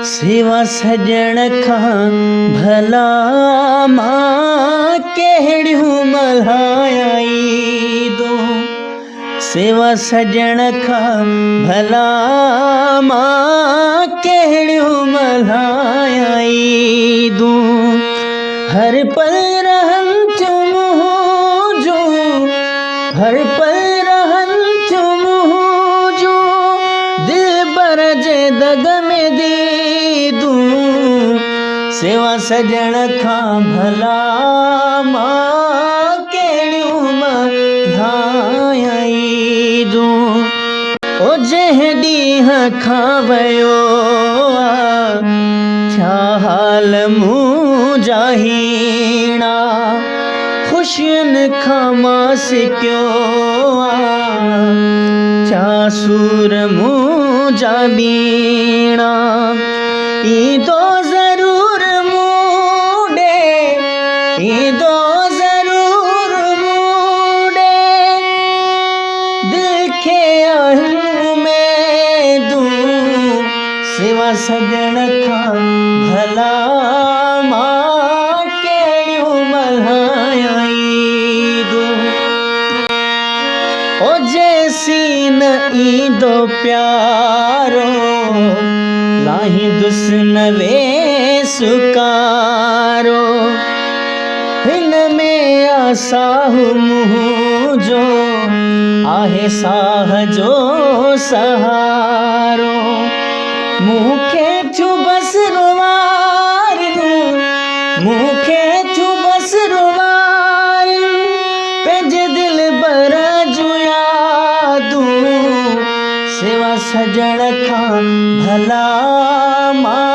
सेवा सजण खां भला मां कहिड़ियूं मल्हाई दूं। सेवा सजण खां भला मां कहिड़ियूं मल्हाई दूं। हर पल रहन थियूं मुंहुं जूं, हर पल रहन थियूं मुंहुं जूं, दिलबर जे दग में दी दूं। सेवा सजण खां भला मां कहिड़ियूं मल्हाई दूं। ओ जंहिं ॾींहं खां वयो थिया हाल मुंहिंजा हीणा, ख़ुशियुनि खां मां सिकियो थिया सूर मुंहिंजा ॿीणा। ईंदो ज़रूर मूं ॾे, ईंदो ज़रूर मूं ॾे, दिल खे आहियूं में दूं। सेवा सजण खां भला मां कहिड़ियूं मल्हाई दूं। ओ जैसी न ईंदो प्यारो, लाहींदुसि न वेसुकारो। हिन में आसाहु मुंहिंजो आहे साह जो सहारो। मूंखे थियूं बसि रुवारियूं, मूंखे थियूं बसि रुवारियूं, पंहिंजे दिलबर जूं यादूं। सेवा सजण खां भला मां